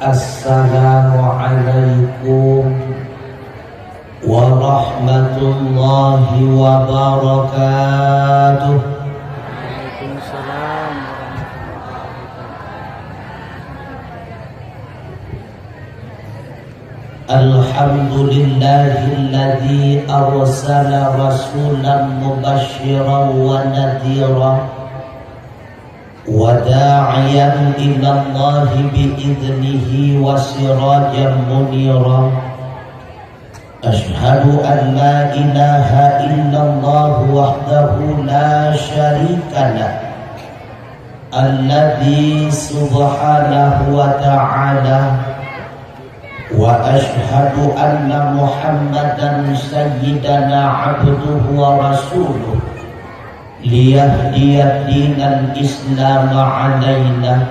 Assalamualaikum warahmatullahi wabarakatuh. Waalaikumsalam. Alhamdulillahilladzi arsala rasulan mubasysyiran wa nadhira wa da'iyan ilallahi bi'idnihi wa sirajan munira. Ashhadu an la ilaha illallah wahdahu la syarika lah, alladzi subhanahu wa ta'ala. Wa ashhadu anna Muhammadan sayyidana abduhu wa rasuluh liyahdiya dinal islam alaina.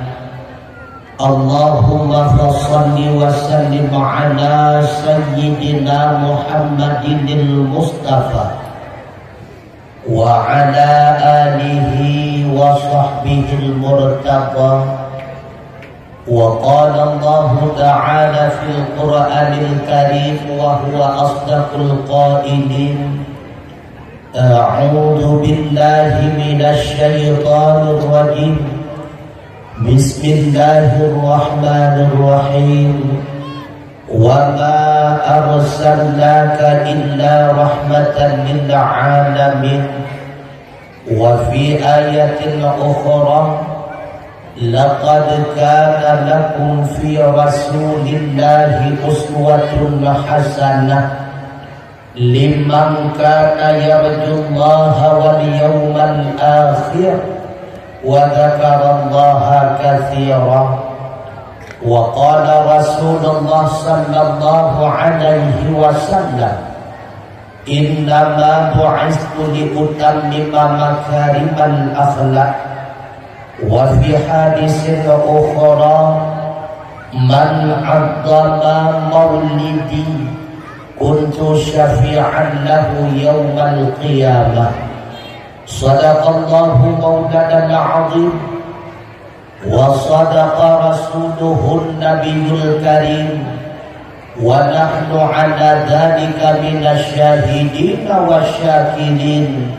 Allahumma fassalli wa sallim ala sayyidina Muhammadinil Mustafa wa ala alihi wa sahbihil murtaba. وقال الله تعالى في القرآن الكريم وهو أصدق القائلين أعوذ بالله من الشيطان الرجيم بسم الله الرحمن الرحيم وما أرسلناك إلا رحمة للعالمين. وفي آية أخرى لقد كان لكم في رسول الله أسوة حسنة لمن كان يرجو الله واليوم الآخر وذكر الله كثيرا. وقال رسول الله صلى الله عليه وسلم إنما بعثت لأتمم مكارم الأخلاق. وفي حديث أخرى من عظم مولدي كنت شفيعا له يوم القيامة. صدق الله مولانا العظيم وصدق رسوله النبي الكريم ونحن على ذلك من الشاهدين والشاكرين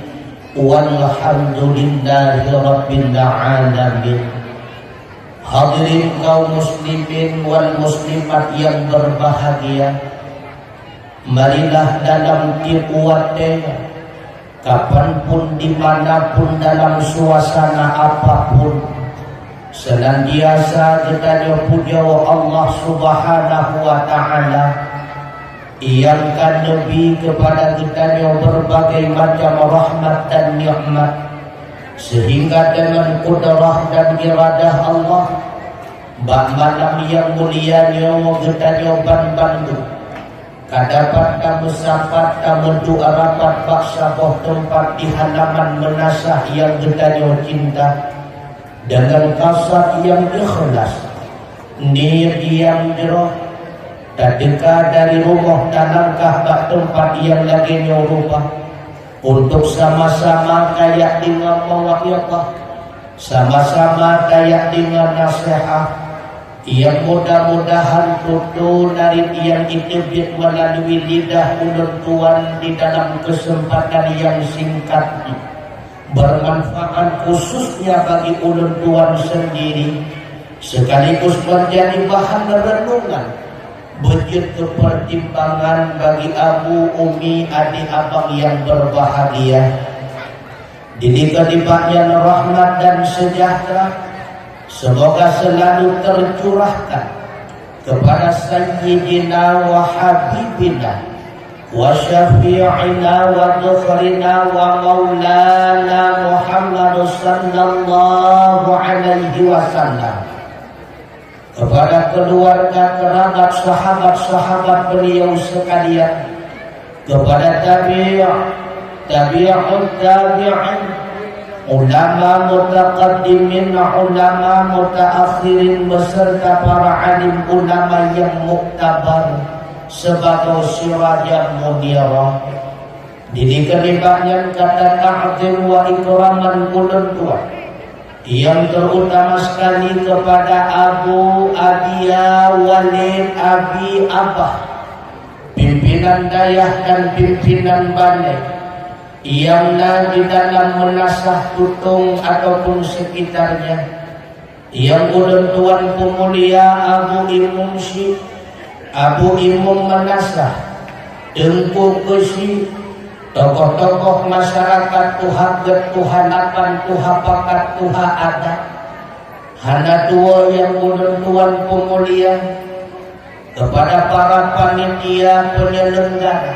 walhamdulillahi rabbil alamin. Hadirin kaum muslimin wal muslimat yang berbahagia, marilah dalam tipuate kapanpun dimanapun dalam suasana apapun senantiasa kita puja Allah subhanahu wa ta'ala yang kan lebih kepada kita berbagai macam rahmat dan nikmat, sehingga dengan kudrah dan iradah Allah malam yang mulianya kita bantu kadapat kamu sapat kamu doa rapat paksa boh tempat di halaman menasah yang kita cinta dengan kasat yang ikhlas, niat yang jerah dekat dari rumah dan langkah ke tempat yang lagi nyorupa untuk sama-sama kayak dengan mewakilkan, sama-sama kayak dengan nasihat yang mudah-mudahan tutur dari yang ditebit melalui lidah ulun tuan di dalam kesempatan yang singkat bermanfaat khususnya bagi ulun tuan sendiri, sekaligus menjadi bahan renungan wujud kepertimbangan bagi abu, umi, adik, abang yang berbahagia. Dilipat-lipatnya rahmat dan sejahtera semoga selalu tercurahkan kepada sayyidina wa habibina wa syafi'ina wa dhukhrina wa maulana Muhammad sallallahu alaihi wasallam, kepada keluarga, kerabat, sahabat-sahabat beliau sekalian, kepada tabi'un, ulama mutaqaddimin, ulama mutaakhirin, beserta para alim ulama yang muktabar sebagai sirajan munira. Jadi kelibatnya kata ta'zim wa ikraman ulun tua Yang terutama sekali kepada Abu Abia Walid Abi Abah, pimpinan dayah dan pimpinan balik, yang di dalam menasah tutung ataupun sekitarnya, yang ulun tuan pemulia Abu Imum Syih, Abu Imum Menasah, Tengku Kesi, tokoh-tokoh masyarakat Tuhan ketuhanapan Tuhan pakat Tuhan ada, hana tua yang ulun tuan pemulia, kepada para panitia penyelenggara,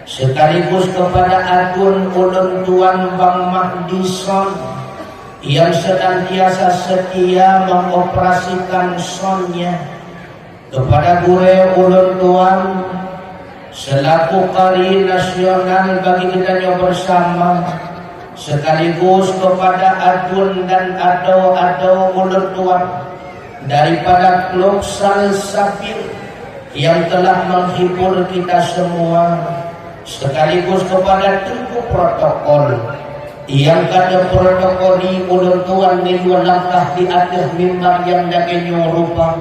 sekaligus kepada adun ulun tuan Bang Mahdi Son yang senantiasa setia mengoperasikan sonnya, kepada gure ulun tuan selaku qari nasional bagi kita yang bersama, sekaligus kepada adun dan ado ulun tuan daripada klub Salsabil yang telah menghibur kita semua, sekaligus kepada Tengku Protokol yang kada protokol di ulun tuan ni dua langkah di atas mimbar yang dagingnya rupa,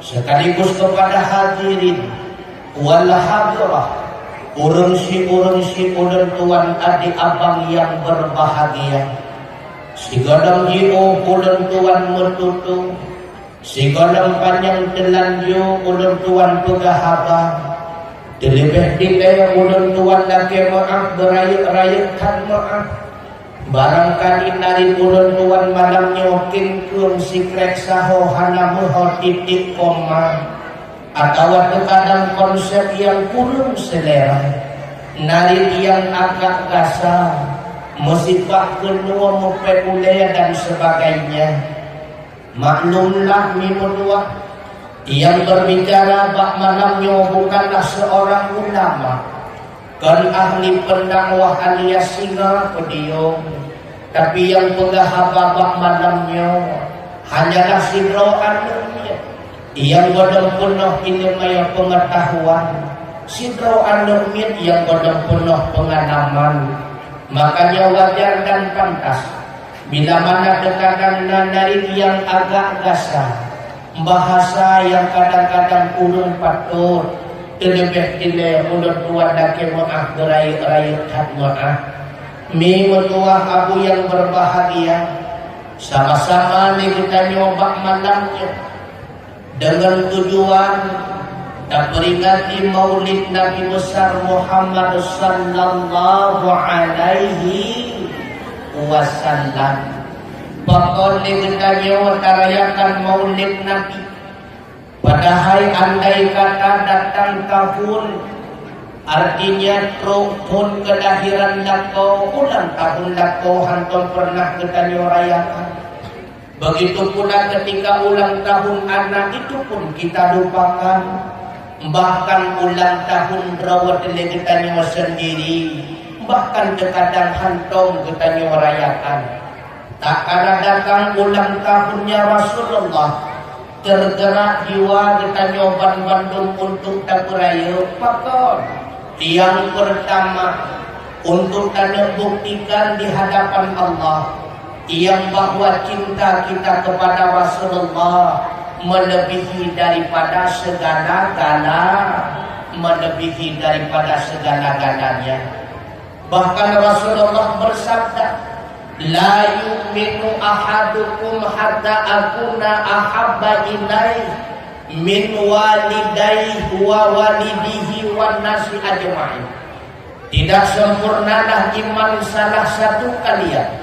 sekaligus kepada hadirin wal hadirah, urung-si ulun tuan adik abang yang berbahagia, sigodong jiu ulun tuan mertutu, sigodong panjang telanju ulun tuan pegahaba, terlebih-lebih ulun tuan lagi maaf berayat-rayatkan maaf, barangkali nari ulun tuan malamnya kingkung sikrek saho hana muho titik koma, atau terkadang konsep yang kurang selera, nari yang agak kasar, musibah kedua mempekuliah dan sebagainya. Maklumlah mimudua yang berbicara bak malamnya bukanlah seorang ulama, kan ahli pendakwah alias singa pedium, tapi yang penggahaba bak malamnya hanyalah sidro anumnya yang godong penuh ilmu yang pengetahuan, sidro anumit yang godong penuh pengalaman. Makanya wajar dan pantas bila mana terkadang dari yang agak gasar, bahasa yang kadang-kadang ulun patut, terlebih-lebih ulun tua dake maaf berayat-rayat hat maaf. Minggu tua abu yang berbahagia, sama-sama ni kita nyoba malamnya dengan tujuan dan peringati maulid Nabi besar Muhammad sallallahu alaihi wasallam. Pokoknya kita nyawa tarayakan maulid Nabi, padahal andai kata datang tahun, artinya rukun kelahiran lakau, ulang tahun lakau hantum pernah kita nyorayakan. Begitu pula ketika ulang tahun anak itu pun kita lupakan. Bahkan ulang tahun rawat kita nyawa sendiri, bahkan terkadang hantum kita nyorayakan. Tak kala datang ulang tahunnya Rasulullah, tergerak jiwa kita nyoban Bandung untuk tak beraya. Maka yang pertama untuk kita buktikan di hadapan Allah yang bahwa cinta kita kepada Rasulullah melebihi daripada segala-galanya. Bahkan Rasulullah bersabda, la yu'minu ahadukum hatta akuna ahabba ilaihi min walidayhi wa walidihi wan nasi ajma'in. Tidak sempurnalah iman salah satu kalian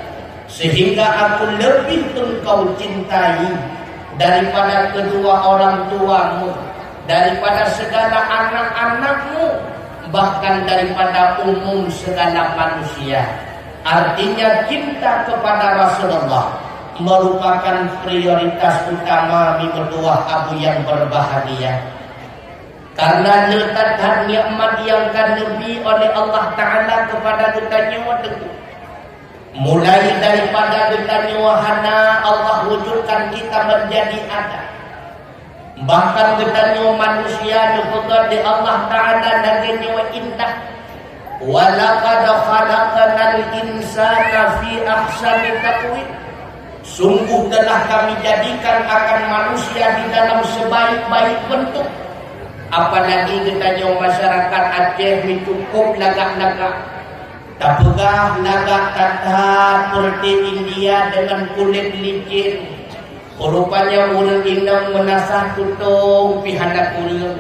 sehingga aku lebih engkau cintai daripada kedua orang tuamu, daripada segala anak-anakmu, bahkan daripada umum segala manusia. Artinya cinta kepada Rasulullah merupakan prioritas utama minggu tua abu yang berbahagia. Karena letakkan nikmat yang akan lebih oleh Allah Ta'ala kepada kita nyawa teguh. Mulai daripada kita wahana Allah wujudkan kita menjadi ada. Bahkan kita manusia juga di Allah Ta'ala dan nyawa indah. Walaqad khalaqnal insana fi ahsani taqwim. Sungguh telah kami jadikan akan manusia di dalam sebaik-baik bentuk. Apalagi katanya masyarakat Aceh ni cukup lagak-lagak. Tak pegah lagak kata seperti India dengan kulit licin. Rupanya orang Indah menasah tutung pihak kulit.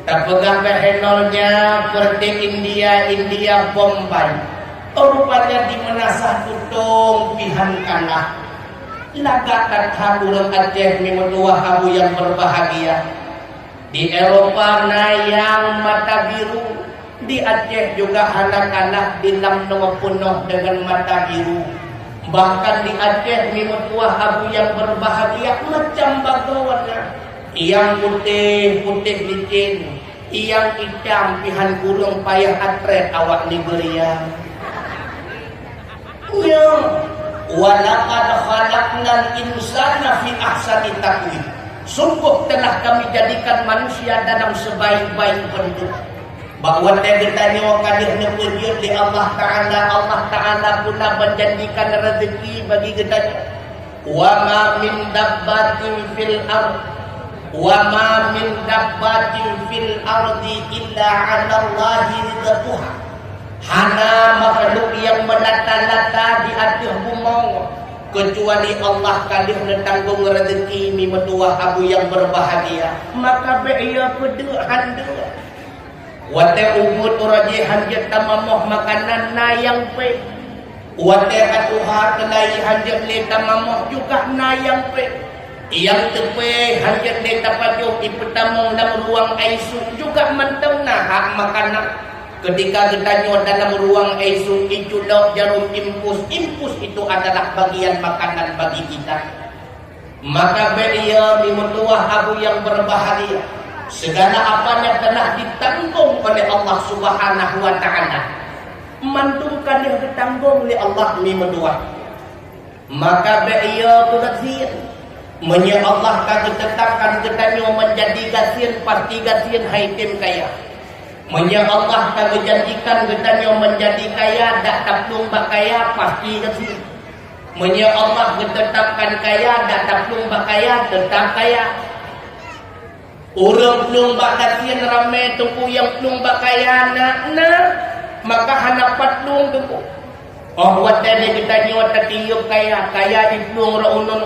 Tak pegah behenolnya seperti India Bombay. Rupanya di menasah tutung pihak kalah. Lagak kata orang Aceh ni menua kamu yang berbahagia. Di Eropa nayang mata biru. Di Aceh juga anak-anak di lamno penuh dengan mata biru. Bahkan di Aceh ni mentua abu yang berbahagia macam bagawana. Yang putih licin, yang hitam pihan kurung payah atret awak ni beria. Ya, walaqad khalaqnal insana fi ahsani taqwim. Sungguh telah kami jadikan manusia dalam sebaik-baik bentuk. Bahawa tanya kadang wujud di Allah Ta'ala pula menjanjikan rezeki bagi kita. Wa ma min dabbatin fil ardi illa 'ala Allahi rizquha. Hana makhluk yang melata-lata di atas bumi kecuali Allah kadang menanggung rezeki mi mentua abu yang berbahagia. Maka ia peduk handa. Wate umut uraji hanjat tamamoh makanan na yang pe. Wate atuhar kelai hanjat le tamamoh juga na yang pe. Yang tepe hanjat le tapajuh ipetamong dalam ruang aisu juga menteng na hak makanan. Ketika kita nyot dalam ruang aisu itu dok jarum impus itu adalah bagian makanan bagi kita. Maka beria mimutuah abu yang berbahagia. Segala apanya telah ditanggung oleh Allah Subhanahu wa Ta'ala. Mantungkan yang ditanggung oleh Allah ni menua. Maka beia bergasian. Menya Allah kata tetapkan ketanya menjadi gasian pasti gasian haitim kaya. Menya Allah kata janjikan ketanya menjadi kaya dak taplung bak kaya pasti gasian. Menya Allah tetapkan kaya dak taplung bak kaya tetap kaya. Orang pelung bak kasian ramai tunggu yang pelung bak kaya nak maka hanapat pelung tunggu. Oh buat tadi kita nyuat tiup kaya pelung raunun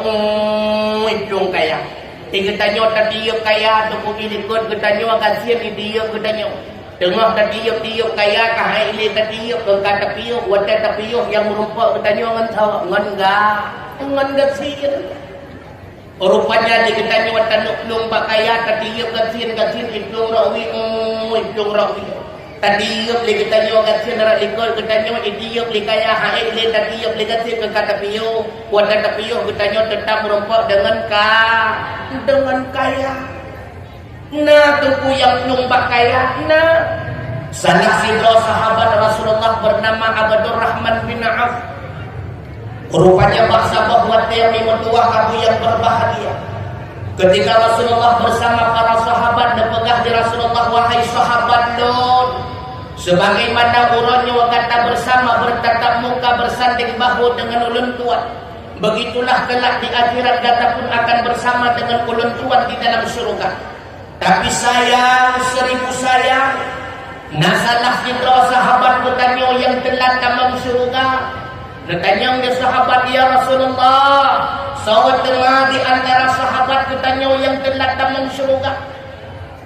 pelung kaya. Kita nyuat tiup kaya tunggu ilikut kita nyuat kasian tiup kita nyuat. Tengah tiup kaya kahai ilik tiup kata tiup buat tiup yang merupakan kita nyuat ngan kasian. Rupanya di kita nyuat tanuk pelung bak kaya tiup kasian pelung rawi pelung rawi. Tadiup li kita nyuat kasian rak likol kita nyuat tiup li kaya hai li tiup li kasian ke kata piu. Buat kata piu kita nyuat tetap merompak dengan kaya. Nah tunggu yang pelung bak kaya. Nah salah sidra sahabat Rasulullah bernama Abdurrahman bin Auf. Rupanya bangsa bahwa yang mentua kamu yang berbahagia. Ketika Rasulullah bersama para sahabat dan pegah di Rasulullah, wahai sahabat Lut, sebagaimana urangnya kata bersama bertatap muka bersanding bahu dengan ulun tuan, begitulah kelak di akhirat kata pun akan bersama dengan ulun tuan di dalam surga. Tapi sayang, seribu sayang, nasalah kita sahabat bertanya yang telah tamam surga. Natanya dia sahabat ya Rasulullah, sahabat tengah di antara sahabat ketanya yang telah tamam syurga.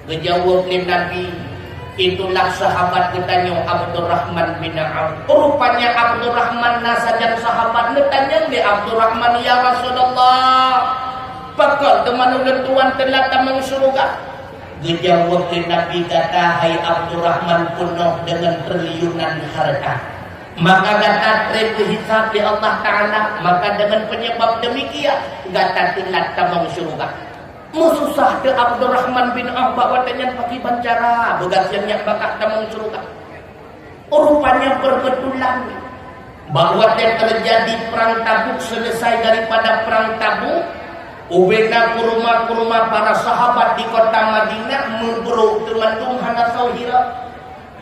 Kejawab oleh Nabi, itulah sahabat ketanya Abdurrahman bin Auf. Rupanya Abdurrahman nasajan sahabat. Natanya dia Abdurrahman ya Rasulullah, pakal teman ulun tuan telah tamam syurga. Kejawab oleh Nabi kata, hai Abdurrahman penuh dengan triliunan harta. Maka kata terhisap di Allah Ta'ala. Maka dengan penyebab demikian kata telah tamang syurga. Mususah ke Abdurrahman bin Auf bawa dengan pakai bancara begasian yang bakal tamang syurga. Rupanya berbetulan bahawa terjadi perang Tabuk. Selesai daripada perang Tabuk, ubena ke rumah para sahabat di kota Madinah, mengeruk teman-teman hana sahira.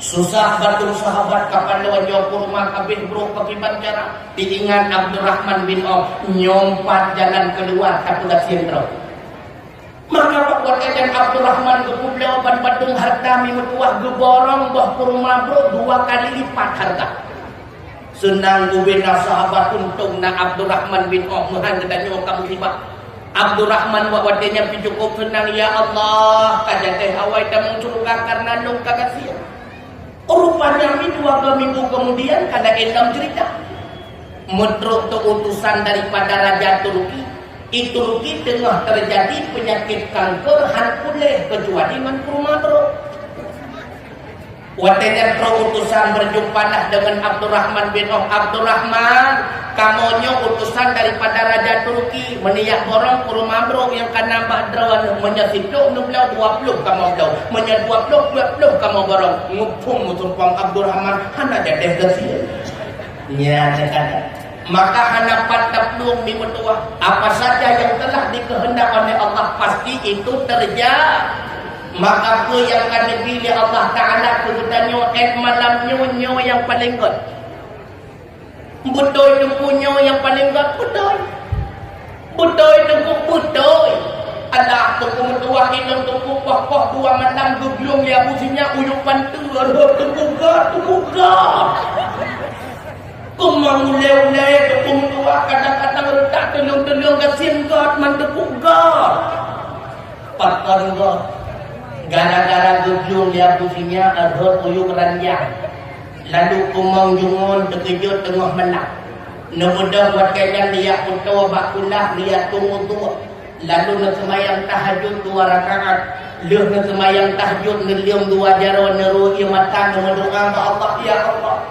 Susah batung sahabat kapan lawan jauh kurma kabin bro pakiban cara diingat Abdurrahman bin Auf nyompat jalan keluar kapulat sentro. Maka buat kajian Abdurrahman ke Pulau ban Badung harta mimutuah geborong bah kurma bro 2 kali lipat harta. Senang gubernur sahabat untung na Abdurrahman bin Auf muhan kita nyokam musibah. Abdurrahman wadenya cukup senang ya Allah kajian teh hawai tamung curugak karena nung kagasian. Rupanya 2 minggu kemudian kada endam cerita menurut utusan daripada Raja Turki itu Turki tengah terjadi penyakit kanker hanpuleh kecuali dengan kurma bro. Watenya utusan berjumpa dengan Abdurrahman bin Auf. Abdurrahman, kamonyo utusan daripada Raja Turki meniak borong kurma bro yang kana badrawan menyasipluk nublau 20 kamu blau menyat 20 kamu borong ngupung mutumpang Abdurrahman hana jadeh gasi nya kata maka hana patap luang di mentua apa saja yang telah dikehendak oleh Allah pasti itu terjadi. Maka apa yang akan dipilih Allah Ta'ala kegudanyo malam nyo yang paling god budoy nyo yang paling god budoy budoy ada tuku mentua inong tuku pokok 2 malam guglung ya businya uyupan tu tuku kumang uleh-uleh tuku mentua kadang-kadang retak telung-telung kasin god mantuku god patkan god gara-gara guglung dia pusinya adhor uyuk ranjang lalu kumang jungon terkejut tengah malam nemudah buat kaitan dia putua bakulah dia tunggu tua lalu nak semayang tahajud 2 rakaat leh nak semayang tahajud ngelium 2 jaro nerui mata berdoa ke Allah ya Allah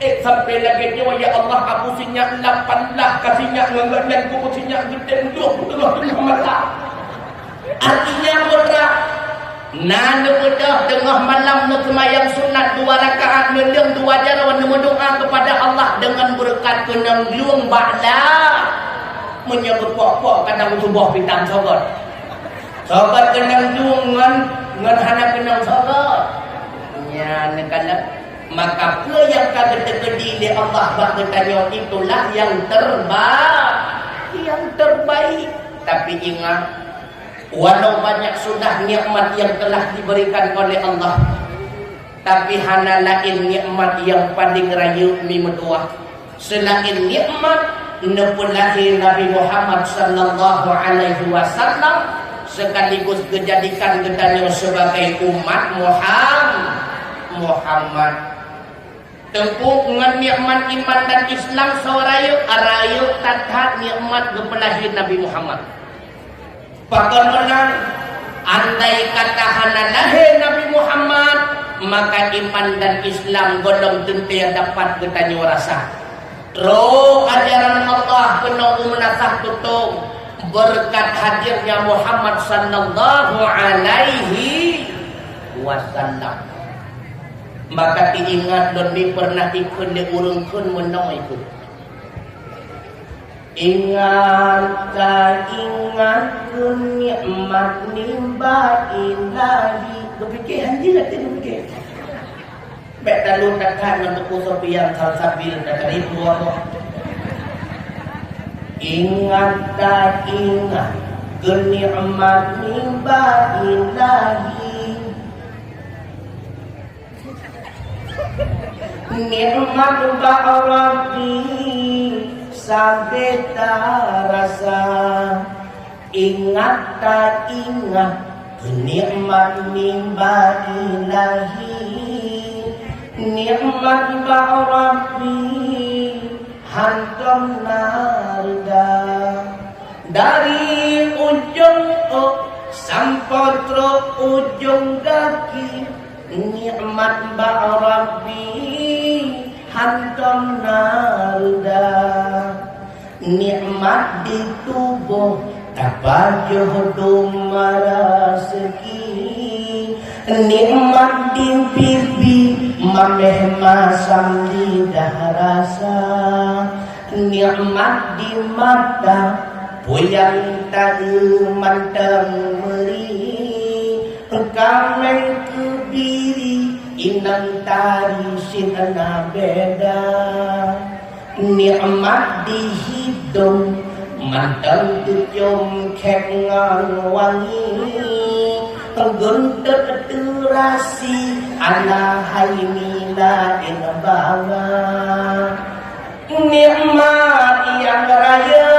sampai lagi dia ya Allah aku sinya 8 lah kasihnya nganggan ku pusinya gede tengah malam artinya berat nanda bedah tengah malam nak semayang sunat 2 rakaat meliang 2 jarawan berdoa kepada Allah dengan berkat kenang luang ba'la menyebut pok-pok kadang subuh pitang sobat kenang luang ngan hana kenang sobat ya nekala maka apa yang kagak terjadi di Allah bak bertanya itulah yang terbaik tapi ingat walau banyak sudah nikmat yang telah diberikan oleh Allah tapi hana lain nikmat yang paling rayu mi mentua selain nikmat nepulahi Nabi Muhammad sallallahu alaihi wasallam sekaligus dijadikan gedanya sebagai umat Muhammad tengkuk dengan nikmat iman dan Islam sawarayu arayu tathat nikmat nepulahi Nabi Muhammad. Pakononan andai kata hanalahe Nabi Muhammad maka iman dan Islam golong tentu dapat kita rasa. Roh ajaran Allah penuh menasah tutup berkat hadirnya Muhammad sallallahu alaihi wasallam. Maka diingat dan pernah ikut di urungkun menong itu. Ingat nikmat nimba ilahi kepikiran dia tak fikir baik lalu takkan untuk usapian sabil tak ribu apa ingat nikmat nimba ilahi nikmat ba'arabi sampai tak rasa ingat nikmat nimba ilahi nikmat ba'arabi hantam narda dari ujung sampai ujung kaki nikmat ba'arabi hantam narda nikmat di tubuh dapat jodoh rezeki nikmat di pipi mameh masam lidah rasa nikmat di mata puyang tak mantang meri kameng kebiri inang tari sinana beda nikmat dihidung mantan tujuh kek ngang wangi pengguntet terasi ala haimina banga nikmat yang raya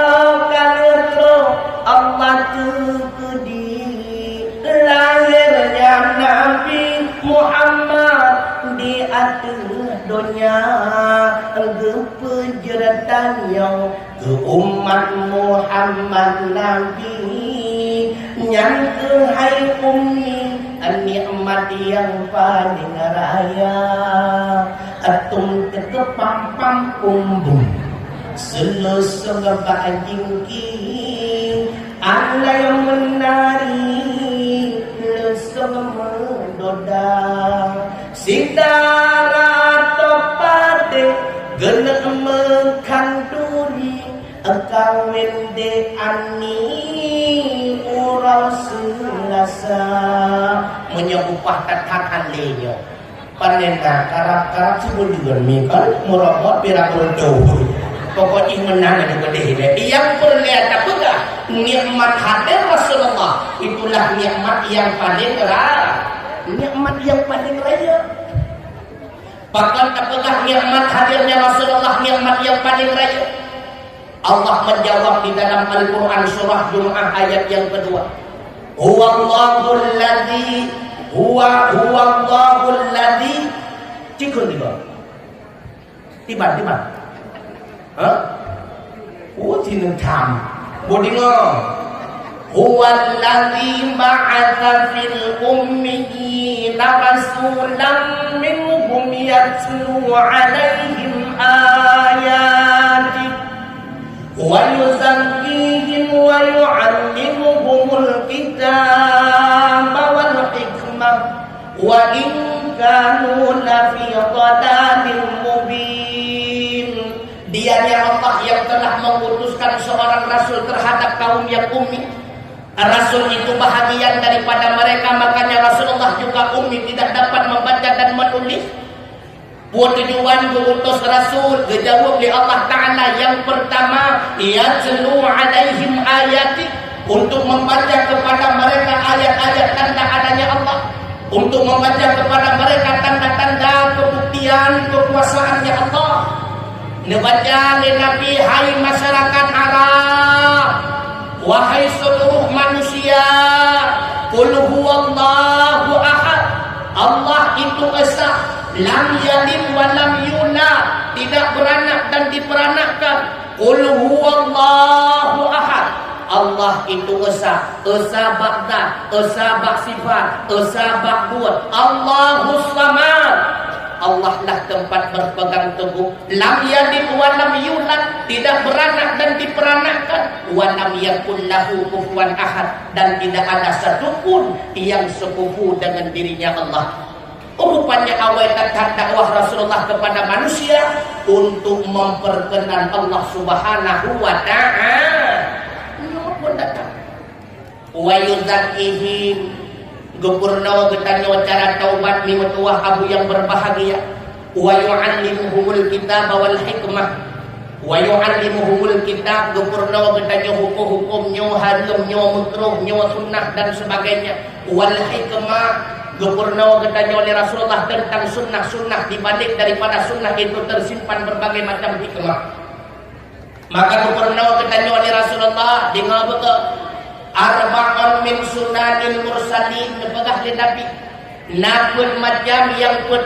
kalau Allah tukudi lahirnya Nabi Muhammad di atas dunia kepenjeratannya ke umat Muhammad Nabi yang hai ummi nikmat yang paling raya atum ketepam umbung selusung bajingki Allah yang menari lesung mendoda sidara topade genek mengkanduri kawin de ani urau selasa menyebupah tatakan lenyo panena karap-karap sebut juga mikal murabot birakul jauh pokoknya menang ada bedanya yang perlihat apakah nikmat hadir Rasulullah itulah nikmat yang paling raya nikmat yang paling raya bahkan apakah nikmat hadirnya Rasulullah nikmat yang paling raya Allah menjawab di dalam Al-Quran surah Jum'ah ayat yang kedua huwallahul ladzi huwallahul ladzi cikun tiba tinang tham bodingo huwallazi ba'atha fil ummiyina rasulan minhum yatlu 'alaihim ayati wa yuzakkihim wa yu'allimuhumul kitaba wal hikmah wa in kanu lafi dhalalin mubin. Dianya Allah yang telah mengutuskan seorang rasul terhadap kaum yang ummi. Rasul itu bahagian daripada mereka, makanya Rasulullah juga ummi, tidak dapat membaca dan menulis. Buat tujuan mengutus rasul dijawab oleh Allah Ta'ala. Yang pertama, yatlu 'alaihim ayati, untuk membaca kepada mereka ayat-ayat tanda adanya Allah, untuk membaca kepada mereka tanda-tanda kebuktian kekuasaannya Allah. Nebaca li Nabi, hai masyarakat Arab, wahai seluruh manusia, qul huwallahu ahad, Allah itu esa, lam yalid wa lam yulad, tidak beranak dan diperanakkan. Qul huwallahu ahad, Allah itu esa, esa ba'da, esa ba'sifat, esa ba'buat, Allahus samad, Allah lah tempat berpegang teguh. Lam yalid wa lam yulad, tidak beranak dan diperanakkan. Wa lam yakul lahu kufuwan ahad, dan tidak ada satupun yang sekufu dengan dirinya Allah. Rupanya awaitan dakwah Rasulullah kepada manusia untuk memperkenan Allah Subhanahu wa ta'ala. Nomor pun datang. Wa yuzakkihim, gempurna getanyo cara taubat miwatuah abu yang berbahagia. Wa yu'allimuhumul kitab wal hikmah, wa yu'allimuhumul kitab, gempurna getanyo hukum-hukumnya, haramnya, makruhnya, sunnah dan sebagainya. Wal hikmah, gempurna getanyo oleh Rasulullah tentang sunnah-sunnah, di balik daripada sunnah itu tersimpan berbagai macam hikmah. Maka gempurna getanyo oleh Rasulullah dengan betul arba'un min sunanil mursalin, nepegah li Nabi nakut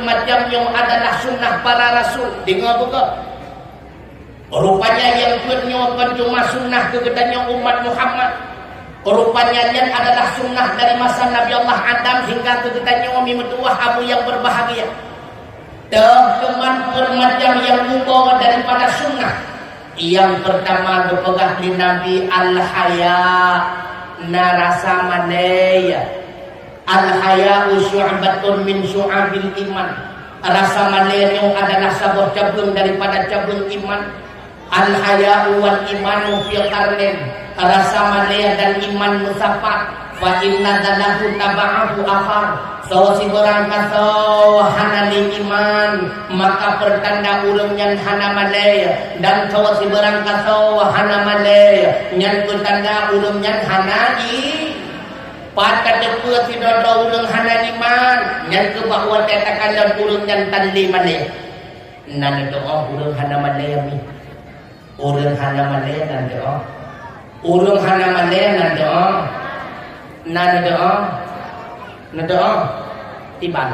macam yang adalah sunnah para rasul. Dengar buka, rupanya yang kutnya bukan cuma sunnah kegedannya umat Muhammad, rupanya yang adalah sunnah dari masa Nabi Allah Adam hingga kegedannya umi metuah abu yang berbahagia. Teman bermacam yang membawa daripada sunnah. Yang pertama berpegah li Nabi al-haya, narasa manaya. Al-haya'u syu'batun min syu'abil iman. Rasa manaya adalah sebuah cabang daripada cabang iman. Al-haya'u wal imanu fi qarnin, rasa manaya dan iman musafat. Fa inna dalahu taba'ahu akhar, So si orang kasau hanali iman maka pertanda ulung nyan hana malay dan so si orang kasau hana malay nyan pertanda ulung nyan hana i pada depa si dodo ulung hana iman nyan ke bahwa katakan dan ulung nyan tanli malay nan doa ulung hana malay mi ulung hana malay nan doa ulung hana malay nan doa nan doa doa tiban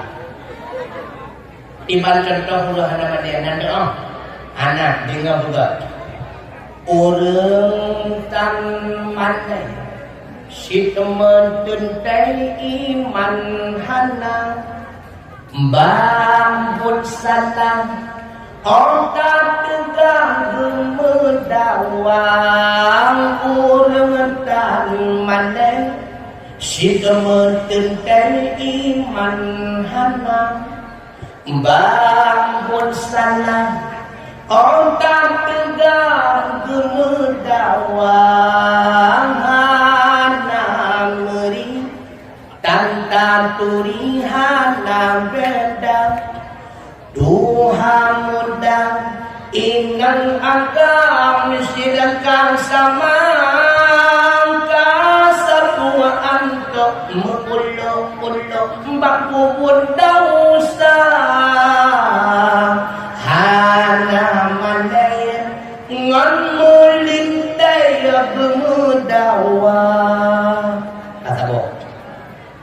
contoh hulu hana dia nan doa anak dengar juga orang tan manai si teman tuntai iman hana bambut salam orang tegang gemedawang orang tan manai si kementerian iman hana bangun sana kontak tegang gemedawang hana meri tantan turi hana beda Tuhan muda ingat agam silakan sama Mulo-mulo mbak bubur dausa hana mandaya ngan mulintaya gemudawa kata bo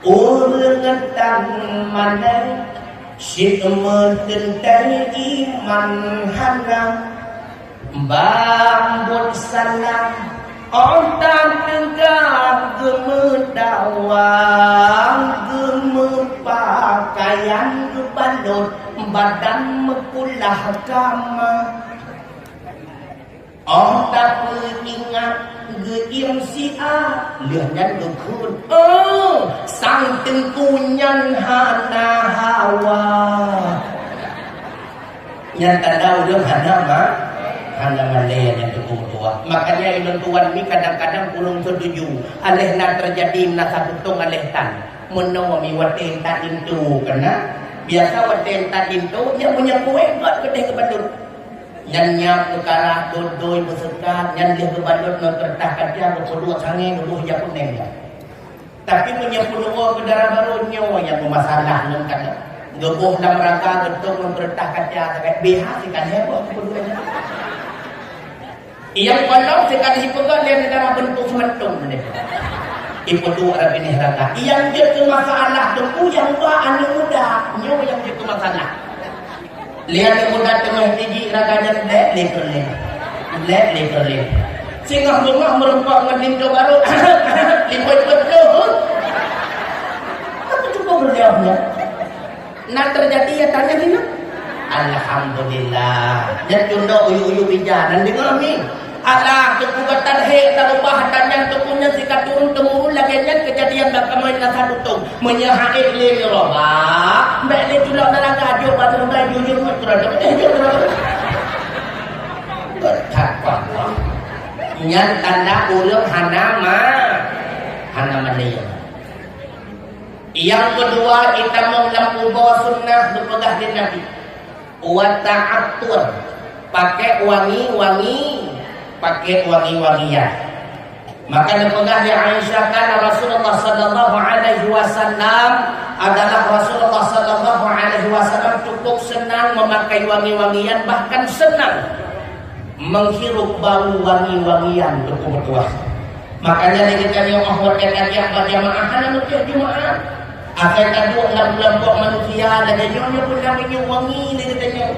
urengetan mandaya si kementerian iman hana bambut salam Ontak tegak gemedawang gemepakaian gebalot badan mekulah kama Ontak mengingat geim si'a lihat gekun sang tengkunyan hana hawa yang tanda udah hana mah hana malaya yang tukung tua. Makanya ilun tuan ni kadang-kadang pulung setuju. Aleh nak terjadi na satu tung aleh tan. Menawi waten tak itu kena. Biasa waten tak itu dia punya kue buat kedai kebandut. Yang nyap perkara dodoi bersekat, yang dia kebandut nak tertakat dia kedua sange kedua dia kuning. Tapi punya puluh kedara baru nyawa yang bermasalah nan kena. Gebuh dalam rangka betul mempertakat dia sampai BH sikan heboh keduanya. Yang kalau sekali hipokan dia negara bentuk sementung mereka. Ibu dua Arab ini rata. Yang dia ke masalah tu yang tua anu muda, nyawa yang dia ke masalah. Lihat yang muda tengah tinggi raganya lek. Sehingga bunga merempak ngedinto baru. Liput-liput tu. Apa cukup berjawabnya? Nak terjadi ya tanya ni nak. Alhamdulillah. Jangan tunduk uyu-uyu bija dan dengar ni. Alah kekugatan hek tak ubah tanya tukunya sikat turun temurun laginya kejadian bakaman nasa dutung menyahaik le roba mbak le tulak dalam gajo batu mbak jujur mutra bertakwa nyan tanda ulung hana malaya. Yang kedua kita menglampu bawa sunnah berpegang di Nabi wa ta'attur pakai wangi-wangian. Maka dipegang di Aisyah kan Rasulullah sallallahu alaihi wasallam adalah Rasulullah sallallahu alaihi wasallam cukup senang memakai wangi-wangian, bahkan senang menghirup bau wangi-wangian untuk berpuasa. Makanya ketika dia menghormatkan yang berjamaah dalam Jumaat, akan ada kelompok manusia dan nyonya pun namanya wangi dia katanya.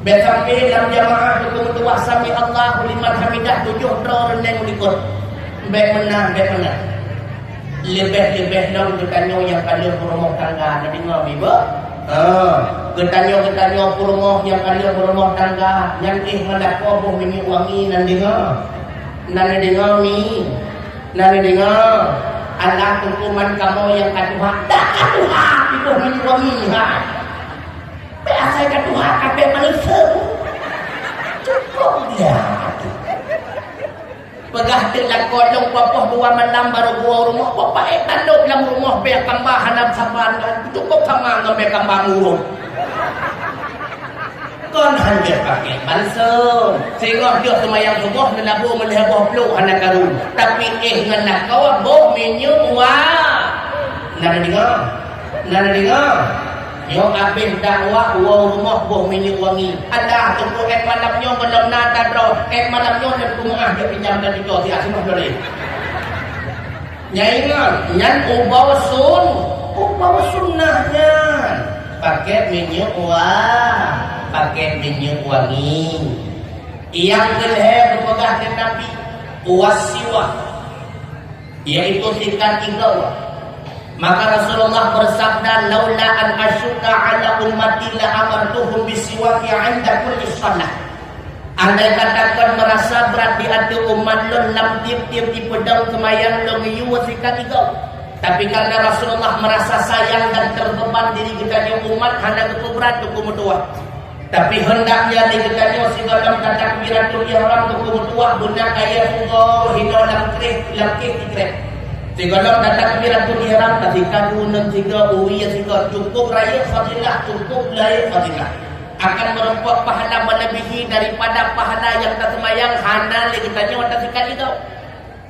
Sampai dalam jamaah itu berdoa sami Allahu liman hamidah 7 doa rendang ikut. Baik menang. Lebih dong ketanya yang kalian berumah tangga. Ada dengar biba? Ketanya berumah yang kalian berumah tangga. Yang mendakwa buh minyak wangi nan dengar. Nan dengar. Allah hukuman kamu yang katuha. Tak katuha. Itu minyak wangi. Biasa katuha kabeh manusia. Cukup dia. Pegah telah kolong papah 2 malam baru gua rumah bapak tanduk dalam rumah biar kambah hanap saban itu kok kamang biar kambah murung kon hancur pakai balsam sehingga dia semayang subuh menabuh melebah peluk anak karun tapi nganak kau boh minyak wah nada dengar yo habis dakwah rumah boh minyak wangi ada tunggu malamnya belum nada bro malamnya dan kumah dia pinjamkan itu si asimah boleh nyaingan nyan ubah sunnahnya pakai minyak pakai minyak wangi yang kelihatan berpegang dengan Nabi wasiwa yaitu sikat igau. Maka Rasulullah bersabda laula an asyqa ala ummati la amartuhum bisiwaki 'inda kulli shalah. Andai katakan merasa berat di hati umat lon lam tiap-tiap di pedang semayang lo ngiyu sikat igau. Tapi karena Rasulullah merasa sayang dan terbeban diri kita yang umat hendak berat hukum tua. Tapi hendaknya di kita ni sehingga dalam takbiratul ihram hukum tua bunda kaya sungo hino lam kreh. Sehingga dalam takbiratul ihram ketika gunung sehingga uwi sehingga cukup raya fadilah cukup layak fadilah akan merempot pahala melebihi daripada pahala yang tak semayang hana le kita ni wata sikat itu.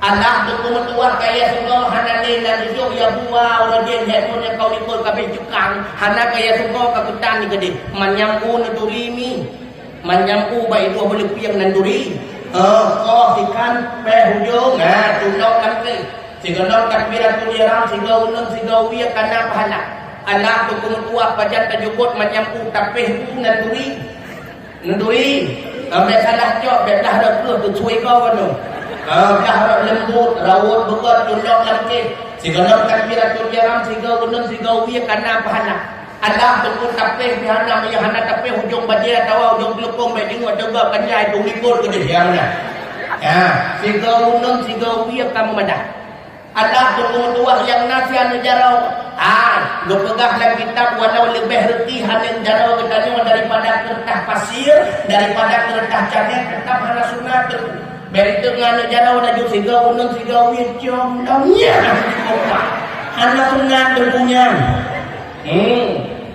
Allah hukum tua kaya sungo hana le dan itu ya buah orang dia handphone yang kau nikul kabeh cukang hana kaya sungo kakutan ni gede manyampu nadurimi manyampu bai dua boleh piang nanduri sikan pe hujung tulok kamke sehingga takbiratul ihram sehingga unun sehingga wiya kana pahala Allah hukum tua pajan tajukut manyampu tapeh nanduri ambil salah jawab dah dah tu cuy kau anu dah lembut rawut berat tulok kamke sehingga takbiratul ihram sehingga unun sehingga wiya kana pahala Allah hukum tapeh bihana mayahana tapeh hujung bajia tawa hujung telukung bai dengar dengar kanjai tu libur ke dia sehingga unun sehingga wiya kamu madah Allah hukum tua yang nasihan jarau lu pegah dalam kitab walau lebih reti hanin jarau katanya daripada kertas pasir daripada kertas cadet tetap hana sunat beri dengan jarau dan sehingga unun sehingga wiya cium daunnya hana sunat berpunya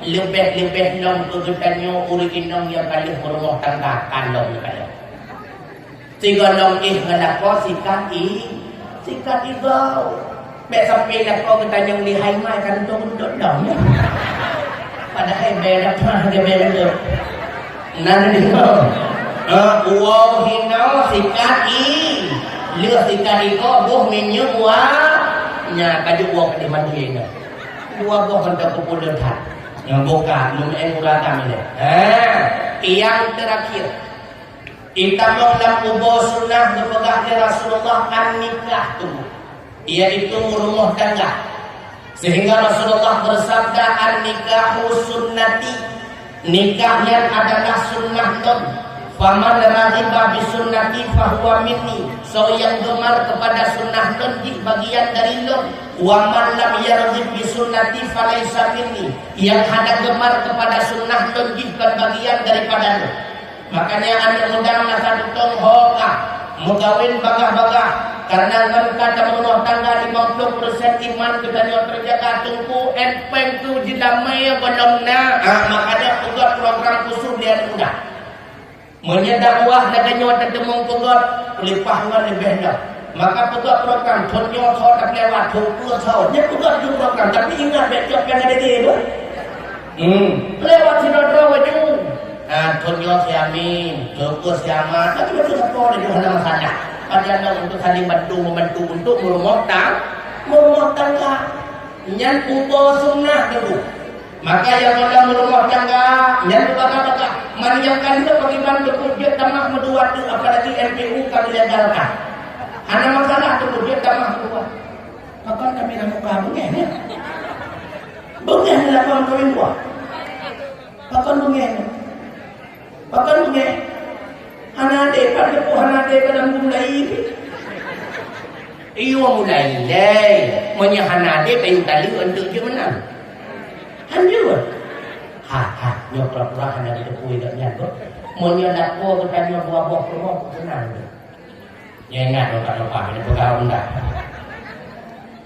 lebih long kegetannya original yang kali berumah tangga kandung kaya sehingga long ngadak kau sikat igau mek sampai nak kau ketanya lihai mai kan tu duduk dong padahal berak mah dia berak nan dia wow hina sikat lihat sikat igau boh minyak nya kaju wong di mandinya dua boh kan tak kupul dah yang buka belum murah ni yang terakhir Itamong dalam ubah sunnah berpegahnya Rasulullah kan nikah tu iaitu rumah tangga sehingga Rasulullah bersabda an-nikahu sunnati nikahnya adalah sunnah don faman raghiba bi sunnati fahuwa minni so yang gemar kepada sunnah don di bagian dari don wa man lam yarghib bi sunnati falaysa minni yang hendak gemar kepada sunnah don di bagian daripada don. Makanya anda undang satu tong hoka mengawin bagah-bagah karena kata rumah tangga 50% iman kita terjaga tunggu empeng tu jidamai belum makanya pegot program khusus dia mudah menyedakwah daganyo terdemung pegot pelipahkan lebih dah maka pegot program contoh kau tak lewat tunggu kau dia pegot tu program tapi ingat becok yang ada dia tu lewat sinodra wajib tunjuk siamin, cukup siamat, tapi itu apa dia dalam sana. Padahal untuk saling membantu untuk merumah tangga. Nyan ubah sunnah dulu. Maka yang ada merumah tangga, nyan baga-baga. Maniakan itu bagaimana berkujud tamah medua tu, apalagi NPU kami legalkan. Hanya masalah tu berkujud tamah medua. Maka kami nak buka bungeng ya. Bungeng adalah kawan kawin dua. Bahkan bungeng. Bahkan bungeng hanade pada hanade dalam mulai iyo mulai lay monya hanade kayu tali untuk je menang hanjur nyok pura-pura hanade tepui dak nyat monya lapo ketanya buah-buah semua senang Ingat lupa ini pegawai enggak.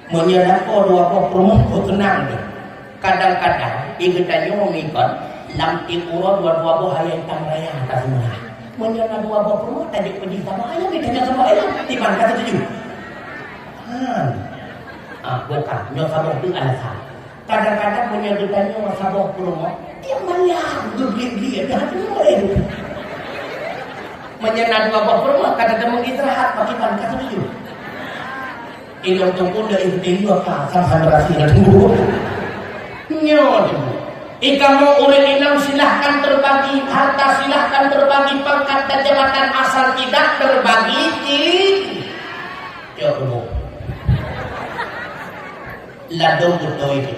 Menyenak dua perumah kau tenang ni. Kadang-kadang igetannya memikot lamti uro dua bahaya yang raya atas semua. Menyenak dua perumah tadi pergi sama ayam kita sama ayam di mana kata tujuh. Bukan nyo sabok tu alasan. Kadang-kadang menyedukannya sabok perumah dia malam beli-beli dah tu lain. Menyenak dua perumah kadang-kadang mengistirahat pakai ban kata tujuh. Ini untuk pun dah itu apa sama berasi dan tunggu. Nyo. Kamu urut inam silahkan terbagi harta, silahkan terbagi pangkat dan jabatan, asal tidak terbagi jodoh. Ladong betul itu.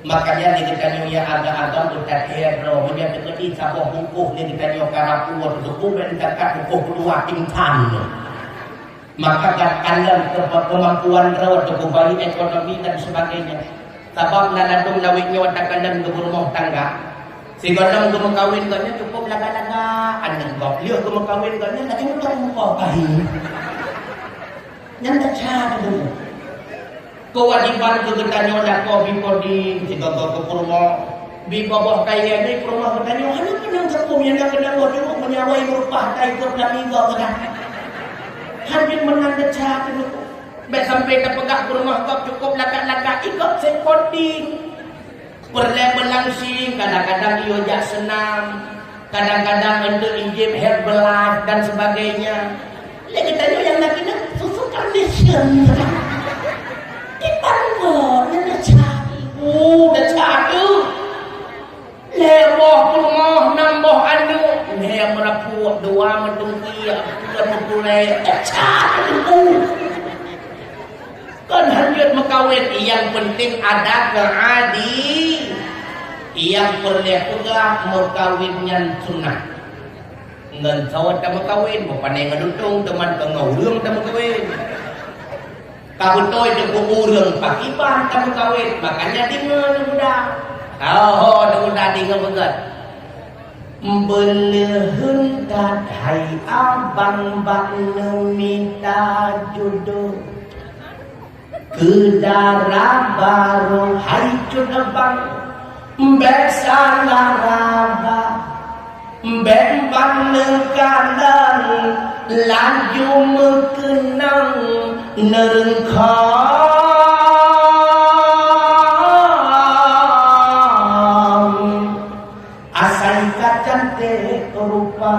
Makanya ditanya ya agak-agak berkata roh dia terjadi sabah hukum dia ditanya karapu atau hukum dan dikatakan hukum kedua tingkan. Maka kandang kemampuan rawat kembali ekonomi dan sebagainya. Sebab ladung lawiknya watak kandang ke rumah tangga. Si gondang ke mengkawin katnya cukup laga-laga. Anak kau dia ke mengkawin katnya lagi mudah muka kahi. Yang tak cara dulu. Kewajiban kegetanya nak kau bipodi jika kau ke rumah. Bibawah kaya ni rumah katanya hanya kenang sepuluh yang nak kenang kau dulu menyawai merupah kaya ke pelamiga kan. Hadir menang decah tu. Baik sampai terpegak ke rumah kau cukup lagak-lagak ikut sekonding. Perle berlangsing, kadang-kadang iojak senam, kadang-kadang untuk injim Herbalife dan sebagainya. Lagi tanya yang lagi nak susu carnation. Dipanggur, yang decah. Decah tu. Lewah rumah nambah anu. Yang merapuak dua mendungki. Mempulai decah tu. Kan hanyut mekawin. Yang penting ada keadi. Yang perlu juga mekawinnya sunnah. Ngan sawat tak mekawin. Bukannya ngedutung teman pengawurung tak mekawin. Kabutoy dengan urang pakipan tak mekawin. Makanya dengar mudah. Oh, mudah dengar begat. Belehun kat hai abang bang minta jodoh. Kedara baru hai cudabang besalah raba bembang nekanan laju mekenang nerengkam asai kacang teh rupa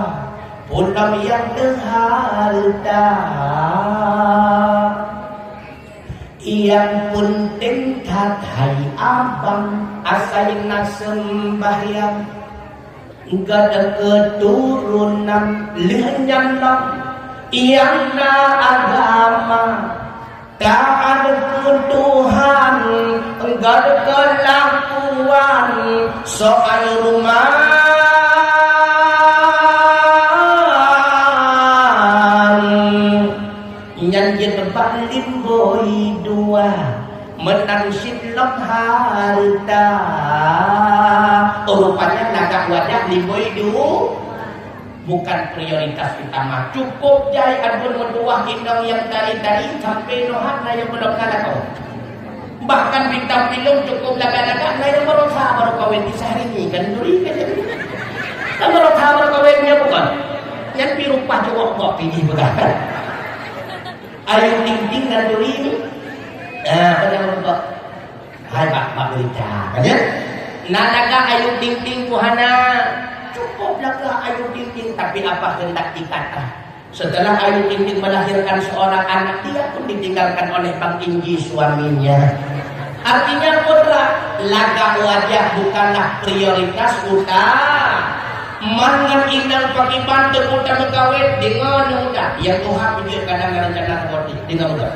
pulam yang deharta. Yang penting tatai abang asai nak sembahyang gak ada keturunan lenyang yang na agama tak ada ketuhan gak ada kelakuan soal rumah yang dia terbalik boy dua menang silap harta. Rupanya lagak wadah liboy dua bukan prioritas utama. Cukup jai adun menduah indang yang tari-tari sampai nohat na yang belum kalakau. Bahkan bintang film cukup lagak-lagak na yang baru kawin di sehari ini kan duri kan jadi. Kan baru kawinnya bukan. Yang pirupah cowok kok pilih begakan. Ayu ting-ting dan duri ini. Pada Pak. Hai Pak berita. Kan ya? Nanaga ayu ting-ting puhana. Cukuplah ke ayu ting-ting tapi apa hendak dikata. Setelah ayu ting-ting melahirkan seorang anak, dia pun ditinggalkan oleh Bang Inji suaminya. Artinya putra, laga wajah bukanlah prioritas utama. Mangan inang pakai bantu putra mengkawin dengan mudah. Yang Tuhan punya kadang-kadang rencana dengan mudah.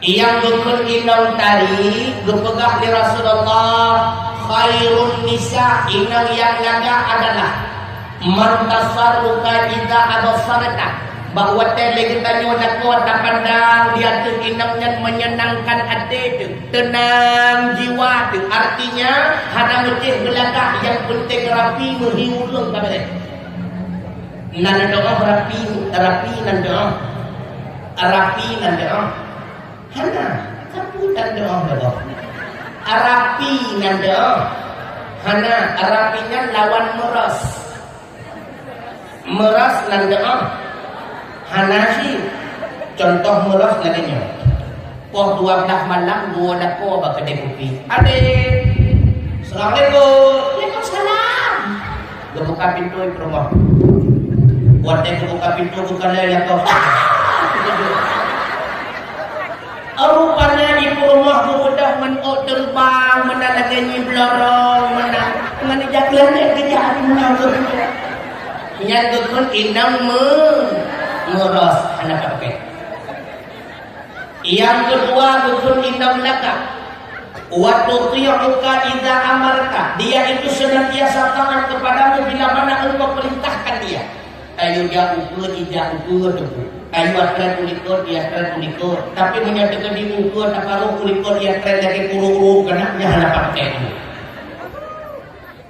Yang dukun inang tadi gepegah di Rasulullah khairun nisa inang yang laga adalah mantasarruka idza abasarta bahwa tele kita nyoda kuat pandang dia tu inangnya menyenangkan hati tu tenang jiwa tu artinya hada mecih belakang yang penting rapi menghiurung kabeh Nan doa rapi nan doa. Rapi nan doa. Hana kapu nan doa doa. Rapi nan doa. Hana rapinya lawan meras. Meras nan doa. Hana sih contoh meras nantinya. Poh 12 malam 2 dako bak kedai kopi. Adik. Assalamualaikum. Waalaikumsalam. Dia buka pintu ke rumah. Buat dia buka pintu bukan dia yang kau. Rupanya di rumah mudah menok terbang, mana lagi ni belorong, mana dengan jaglan dia kejap menanggur. Yang gekun inang meros anak pakai. Yang kedua gekun inang laka. Wa tuti'uka idza amarka. Dia itu senantiasa taat kepadamu bila mana engkau perintahkan dia. Ayo dia ukur tu. Ayo atran ulikur dia atran ulikur. Tapi menyatakan di ukur tak kalau ulikur dia atran lagi kuru-kuru kenaknya hadapan kamu.